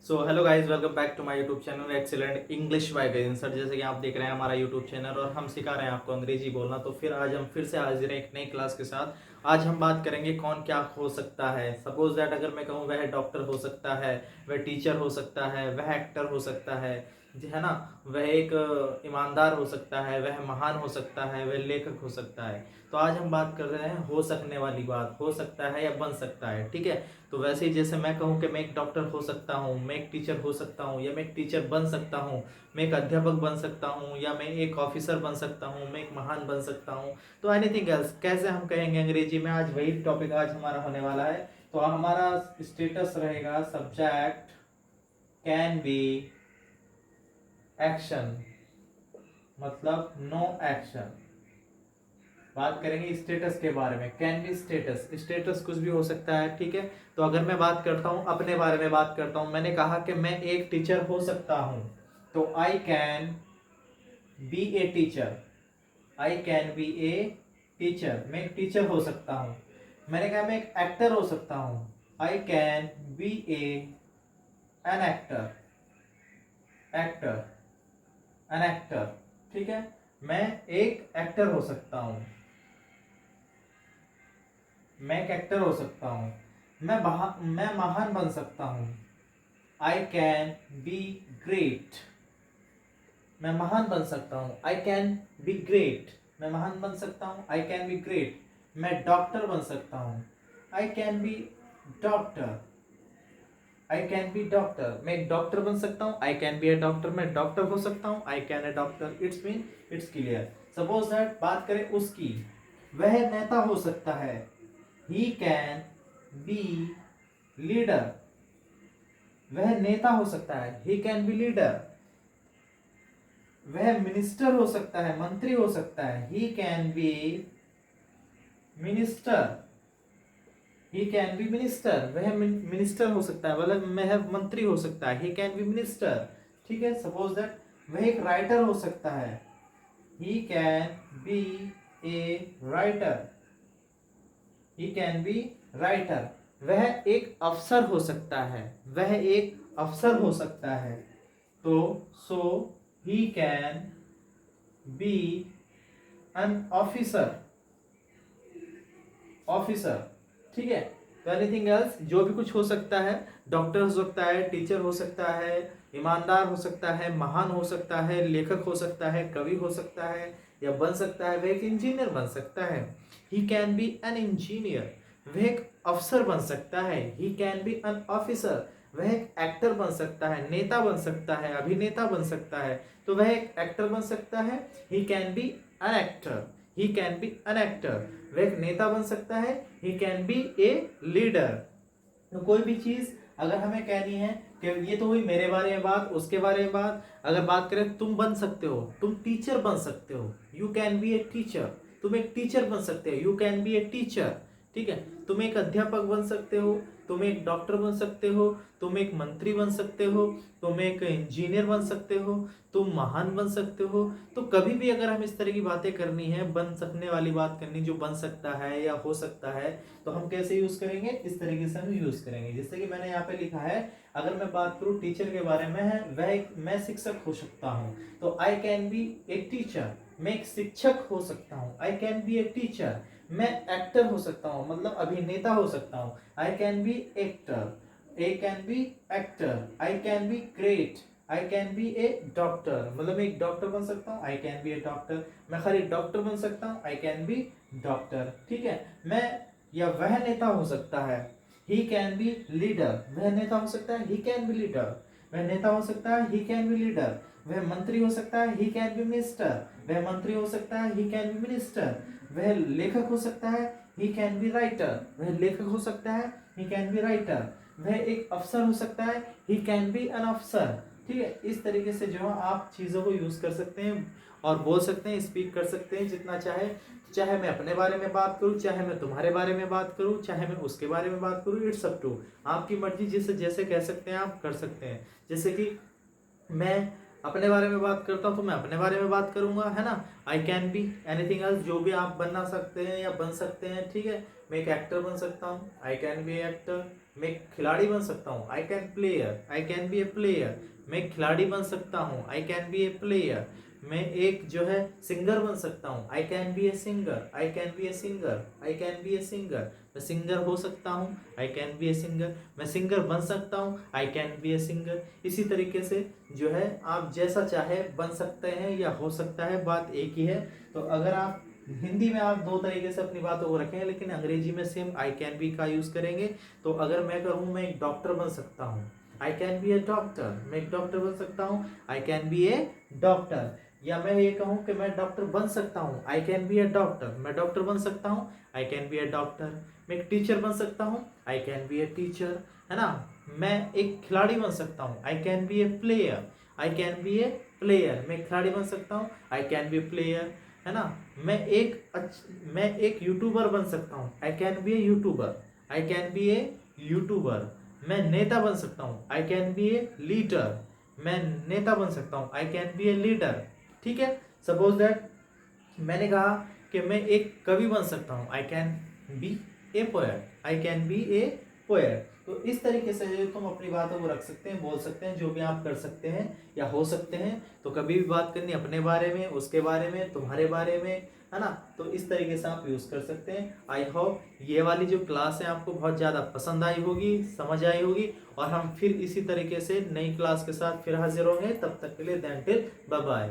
So hello guys, welcome back to my YouTube channel excellent English bye guys sir. जैसे कि आप देख रहे हैं हमारा यूट्यूब चैनल और हम सिखा रहे हैं आपको अंग्रेजी बोलना। तो फिर आज हम फिर से हाजिर हैं एक नई क्लास के साथ। आज हम बात करेंगे कौन क्या हो सकता है। सपोज दैट अगर मैं कहूँ वह डॉक्टर हो सकता है, वह टीचर हो सकता है, वह एक्टर हो सकता है, जी है ना, वह एक ईमानदार हो सकता है, वह महान हो सकता है, वह लेखक हो सकता है। तो आज हम बात कर रहे हैं हो सकने वाली बात, हो सकता है या बन सकता है। ठीक है, तो वैसे ही जैसे मैं कहूँ कि मैं एक डॉक्टर हो सकता हूँ, मैं एक टीचर हो सकता हूँ, या मैं एक टीचर बन सकता हूँ, मैं एक अध्यापक बन सकता हूँ, या मैं एक ऑफिसर बन सकता हूँ, मैं एक महान बन सकता हूँ। तो एनीथिंग एल्स कैसे हम कहेंगे अंग्रेजी में, आज वही टॉपिक आज हमारा होने वाला है। तो हमारा स्टेटस रहेगा सब्जेक्ट कैन बी एक्शन, मतलब नो एक्शन। बात करेंगे स्टेटस के बारे में। कैन बी स्टेटस, स्टेटस कुछ भी हो सकता है। ठीक है, तो अगर मैं बात करता हूं अपने बारे में, बात करता हूं, मैंने कहा कि मैं एक टीचर हो सकता हूं, तो I can be a teacher. I can be a teacher, मैं एक टीचर हो सकता हूं। मैंने कहा मैं एक एक्टर हो सकता हूं, I can be A an actor. Actor, an actor. ठीक है, मैं एक एक्टर हो सकता हूं, मैं एक एक्टर हो सकता हूँ। मैं महान बन सकता हूँ, आई कैन बी ग्रेट। मैं महान बन सकता हूँ, आई कैन बी ग्रेट। मैं महान बन सकता हूँ, आई कैन बी ग्रेट। मैं डॉक्टर बन सकता हूँ, I can be doctor. I can be doctor, मैं एक डॉक्टर बन सकता हूँ, I can be A doctor. मैं डॉक्टर हो सकता हूँ, I can a doctor. It's clear. Suppose that बात करें उसकी, वह नेता हो सकता है, ही कैन बी लीडर। वह नेता हो सकता है, ही कैन बी लीडर। वह मिनिस्टर हो सकता है, मंत्री हो सकता है, ही can B minister. He can B minister, वह मिनिस्टर हो सकता है, मतलब वह मंत्री हो सकता है, ही कैन बी मिनिस्टर। ठीक है, सपोज दैट वह एक राइटर हो सकता है, ही can B a writer. He can B writer. वह एक अफसर हो सकता है, वह एक अफसर हो सकता है, तो so he can be an officer. Officer, ठीक है। तो एनीथिंग एल्स, जो भी कुछ हो सकता है, डॉक्टर हो सकता है, टीचर हो सकता है, ईमानदार हो सकता है, महान हो सकता है, लेखक हो सकता है, कवि हो सकता है, या बन सकता है वह एक इंजीनियर बन सकता है, ही कैन बी एन इंजीनियर। वह एक अफसर बन सकता है, ही कैन बी एन ऑफिसर। वह एक एक्टर बन सकता है, नेता बन सकता है, अभिनेता बन सकता है, तो वह एक एक्टर बन सकता है, ही can be an actor. He can be an actor. वह एक नेता बन सकता है, ही कैन बी ए लीडर। तो कोई भी चीज अगर हमें कहनी है कि ये तो हुई मेरे बारे में बात, उसके बारे में बात। अगर बात करें तुम बन सकते हो, तुम टीचर बन सकते हो, you can be a teacher. तुम एक टीचर बन सकते हो, you can be a teacher. ठीक है, तुम एक अध्यापक बन सकते हो, तुम एक डॉक्टर बन सकते हो, तुम एक मंत्री बन सकते हो, तुम एक इंजीनियर बन सकते हो, तुम महान बन सकते हो। तो कभी भी अगर हम इस तरह की बातें करनी है, बन सकने वाली बात करनी, जो बन सकता है या हो सकता है, तो हम कैसे यूज करेंगे, इस तरीके से हम यूज करेंगे। जैसे कि मैंने यहाँ पे लिखा है, अगर मैं बात करूँ टीचर के बारे में है, मैं शिक्षक हो सकता हूँ, तो I can be a teacher. मैं एक शिक्षक हो सकता हूँ, I can be a teacher. मैं एक्टर हो सकता हूँ, मतलब अभिनेता हो सकता हूँ, I can be actor. A can be actor, I can be great, I can be A doctor, मतलब मैं एक डॉक्टर बन सकता हूँ, I can be A doctor. मैं खाली डॉक्टर बन सकता हूँ, आई कैन बी डॉक्टर। ठीक है, मैं या वह नेता हो सकता है, ही कैन बी लीडर। वह नेता हो सकता है, ही कैन बी लीडर। वह नेता हो सकता है, ही कैन बी लीडर। वह मंत्री हो सकता है, ही कैन बी मिनिस्टर। वह मंत्री हो सकता है, ही कैन बी मिनिस्टर। वह लेखक हो सकता है, ही कैन बी राइटर। वह लेखक हो सकता है, ही कैन बी राइटर। वह एक अफसर हो सकता है, ही कैन बी एन अफसर। ठीक है, इस तरीके से जो है आप चीज़ों को यूज़ कर सकते हैं और बोल सकते हैं, स्पीक कर सकते हैं जितना चाहे। चाहे मैं अपने बारे में बात करूं, चाहे मैं तुम्हारे बारे में बात करूं, चाहे मैं उसके बारे में बात करूं, इट्स अप टू। आपकी मर्जी, जिसे जैसे कह सकते हैं आप कर सकते हैं। जैसे कि मैं अपने बारे में बात करता हूं तो मैं अपने बारे में बात करूंगा, है ना। I can be anything else, जो भी आप बनना सकते हैं या बन सकते हैं। ठीक है, मैं एक एक्टर बन सकता हूँ, आई कैन बी एक्टर। मैं एक खिलाड़ी बन सकता हूँ, I can player, I can be A player. मैं एक खिलाड़ी बन सकता हूँ, I can be A player. मैं एक जो है सिंगर बन सकता हूँ, I can be a singer, I can be a singer, I can be a singer. मैं सिंगर हो सकता हूँ, I can be a singer. मैं सिंगर बन सकता हूँ, I can be a singer. इसी तरीके से जो है आप जैसा चाहे बन सकते हैं या हो सकता है, बात एक ही है। तो अगर आप हिंदी में आप दो तरीके से अपनी बातों को रखें, लेकिन अंग्रेजी में सेम आई कैन बी का यूज करेंगे। तो अगर मैं कहूँ मैं एक डॉक्टर बन सकता हूँ, I can be A doctor, मैं एक डॉक्टर बन सकता हूँ, I can be A doctor. या मैं ये कहूँ कि मैं डॉक्टर बन सकता हूँ, I can be A doctor, मैं डॉक्टर बन सकता हूँ, I can be A doctor. मैं एक टीचर बन सकता हूँ, I can be a teacher, है ना। मैं एक खिलाड़ी बन सकता हूँ, I can be A player, I can be A player. मैं खिलाड़ी बन सकता हूँ, I can be A player, है ना। मैं एक यूट्यूबर बन सकता हूँ, I can be A YouTuber, I can be A YouTuber. मैं नेता बन सकता हूँ, I can be a leader, मैं नेता बन सकता हूँ, I can be a leader. ठीक है। सपोज दैट मैंने कहा कि मैं एक कवि बन सकता हूँ, I can be A poet, I can be A poet. तो इस तरीके से तुम अपनी बातों को रख सकते हैं, बोल सकते हैं, जो भी आप कर सकते हैं या हो सकते हैं। तो कभी भी बात करनी अपने बारे में, उसके बारे में, तुम्हारे बारे में, है ना। तो इस तरीके से आप यूज कर सकते हैं। आई होप ये वाली जो क्लास है आपको बहुत ज़्यादा पसंद आई होगी, समझ आई होगी। और हम फिर इसी तरीके से नई क्लास के साथ फिर हाजिर होंगे। तब तक के लिए देन टिल बाय बाय।